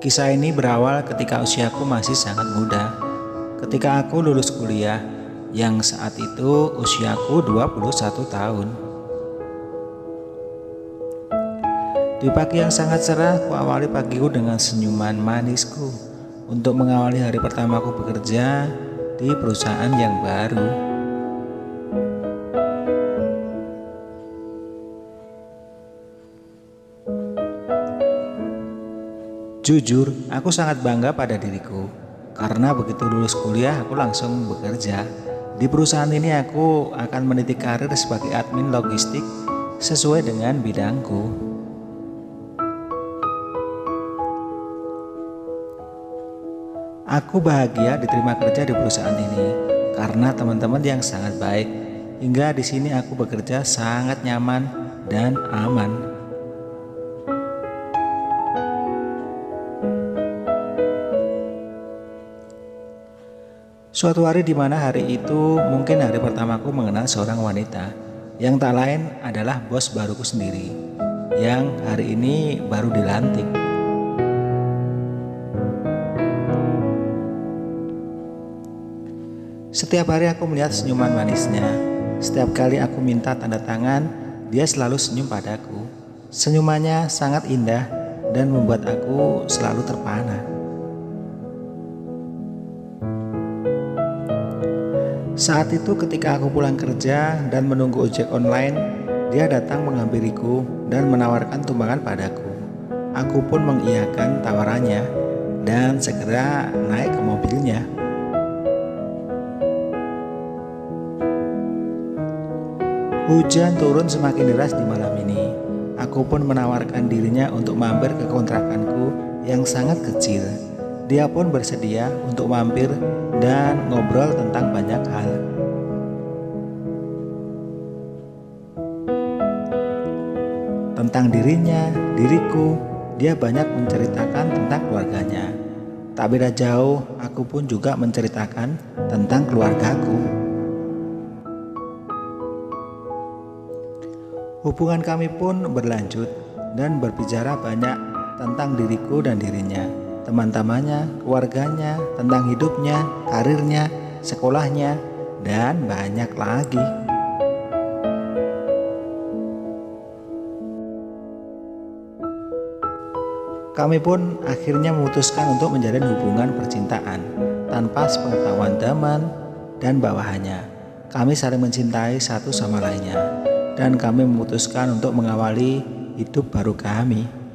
Kisah ini berawal ketika usiaku masih sangat muda. Ketika aku lulus kuliah, yang saat itu usiaku 21 tahun. Di pagi yang sangat cerah, ku awali pagiku dengan senyuman manisku untuk mengawali hari pertamaku bekerja di perusahaan yang baru. Jujur, aku sangat bangga pada diriku karena begitu lulus kuliah aku langsung bekerja. Di perusahaan ini aku akan meniti karir sebagai admin logistik sesuai dengan bidangku. Aku bahagia diterima kerja di perusahaan ini karena teman-teman yang sangat baik. Hingga di sini aku bekerja sangat nyaman dan aman. Suatu hari di mana hari itu mungkin hari pertamaku mengenal seorang wanita yang tak lain adalah bos baruku sendiri yang hari ini baru dilantik. Setiap hari aku melihat senyuman manisnya. Setiap kali aku minta tanda tangan, dia selalu senyum padaku. Senyumannya sangat indah dan membuat aku selalu terpana. Saat itu ketika aku pulang kerja dan menunggu ojek online, dia datang menghampiriku dan menawarkan tumpangan padaku. Aku pun mengiyakan tawarannya dan segera naik ke mobilnya. Hujan turun semakin deras di malam ini. Aku pun menawarkan dirinya untuk mampir ke kontrakanku yang sangat kecil. Dia pun bersedia untuk mampir dan ngobrol tentang banyak hal. Tentang dirinya, diriku, dia banyak menceritakan tentang keluarganya. Tak beda jauh, aku pun juga menceritakan tentang keluargaku. Hubungan kami pun berlanjut dan berbicara banyak tentang diriku dan dirinya, teman-temannya, keluarganya, tentang hidupnya, karirnya, sekolahnya, dan banyak lagi. Kami pun akhirnya memutuskan untuk menjalin hubungan percintaan tanpa sepengetahuan teman dan bawahannya. Kami saling mencintai satu sama lainnya dan kami memutuskan untuk mengawali hidup baru kami.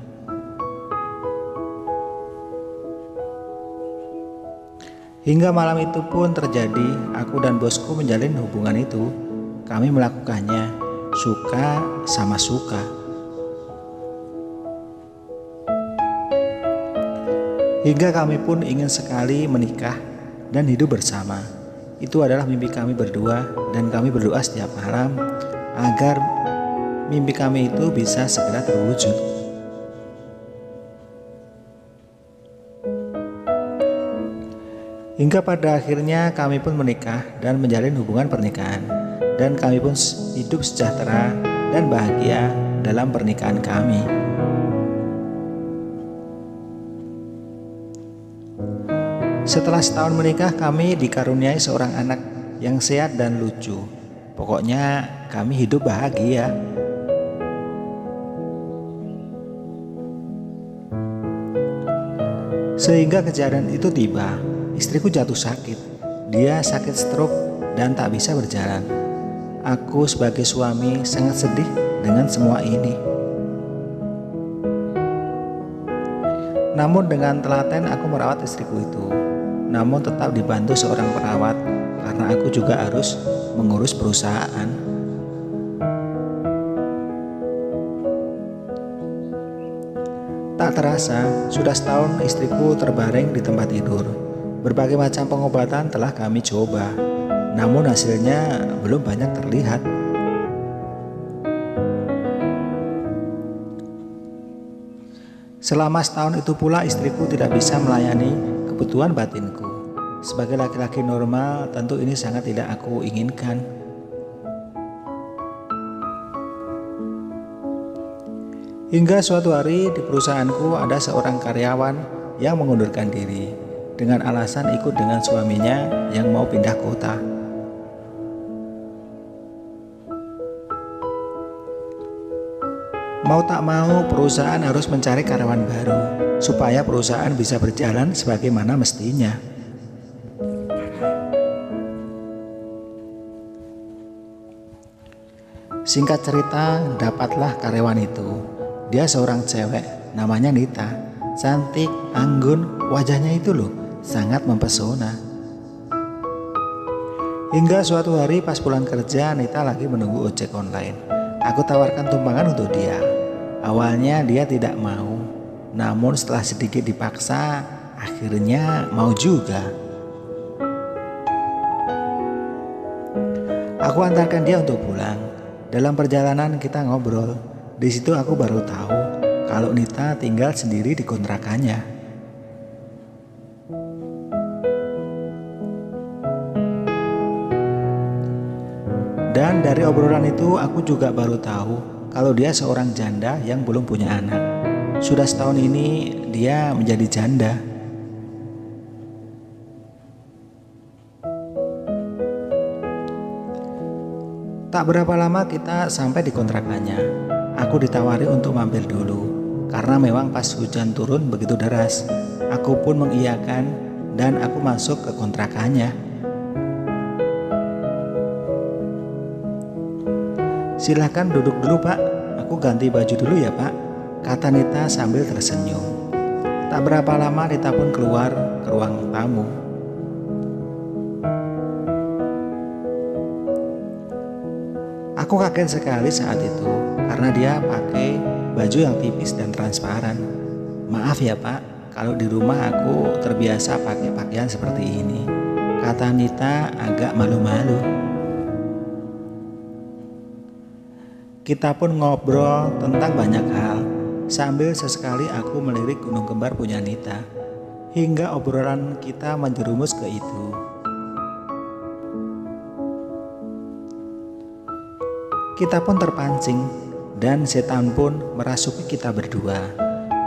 Hingga malam itu pun terjadi, aku dan bosku menjalin hubungan itu. Kami melakukannya, suka sama suka. Hingga kami pun ingin sekali menikah dan hidup bersama. Itu adalah mimpi kami berdua dan kami berdoa setiap malam agar mimpi kami itu bisa segera terwujud. Hingga pada akhirnya kami pun menikah dan menjalin hubungan pernikahan. Dan kami pun hidup sejahtera dan bahagia dalam pernikahan kami. Setelah setahun menikah, kami dikaruniai seorang anak yang sehat dan lucu. Pokoknya kami hidup bahagia. Sehingga kejadian itu tiba. Istriku jatuh sakit. Dia sakit stroke dan tak bisa berjalan. Aku sebagai suami sangat sedih dengan semua ini. Namun dengan telaten aku merawat istriku itu. Namun tetap dibantu seorang perawat karena aku juga harus mengurus perusahaan. Tak terasa, sudah setahun istriku terbaring di tempat tidur. Berbagai macam pengobatan telah kami coba, namun hasilnya belum banyak terlihat. Selama setahun itu pula istriku tidak bisa melayani kebutuhan batinku. Sebagai laki-laki normal, tentu ini sangat tidak aku inginkan. Hingga suatu hari di perusahaanku ada seorang karyawan yang mengundurkan diri dengan alasan ikut dengan suaminya yang mau pindah kota. Mau tak mau, perusahaan harus mencari karyawan baru supaya perusahaan bisa berjalan sebagaimana mestinya. Singkat cerita, dapatlah karyawan itu. Dia seorang cewek, namanya Nita. Cantik, anggun, wajahnya itu loh, sangat mempesona. Hingga suatu hari pas pulang kerja, Nita lagi menunggu ojek online. Aku tawarkan tumpangan untuk dia. Awalnya dia tidak mau, namun setelah sedikit dipaksa, akhirnya mau juga. Aku antarkan dia untuk pulang. Dalam perjalanan kita ngobrol. Di situ aku baru tahu kalau Nita tinggal sendiri di kontrakannya. Dan dari obrolan itu aku juga baru tahu kalau dia seorang janda yang belum punya anak. Sudah setahun ini dia menjadi janda. Tak berapa lama kita sampai di kontrakannya. Aku ditawari untuk mampir dulu karena memang pas hujan turun begitu deras. Aku pun mengiyakan dan aku masuk ke kontrakannya. Silahkan duduk dulu Pak, aku ganti baju dulu ya Pak, kata Nita sambil tersenyum. Tak berapa lama Nita pun keluar ke ruang tamu. Aku kaget sekali saat itu karena dia pakai baju yang tipis dan transparan. Maaf ya Pak, kalau di rumah aku terbiasa pakai pakaian seperti ini, kata Nita agak malu-malu. Kita pun ngobrol tentang banyak hal, sambil sesekali aku melirik gunung kembar punya Nita, hingga obrolan kita menjerumus ke itu. Kita pun terpancing dan setan pun merasuki kita berdua.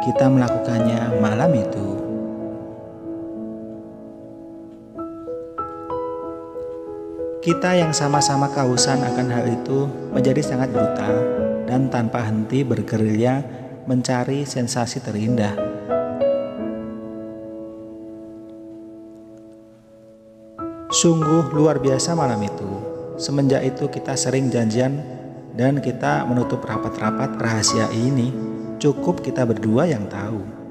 Kita melakukannya malam itu. Kita yang sama-sama kehausan akan hal itu menjadi sangat brutal dan tanpa henti bergerilya mencari sensasi terindah. Sungguh luar biasa malam itu. Semenjak itu kita sering janjian dan kita menutup rapat-rapat rahasia ini. Cukup kita berdua yang tahu.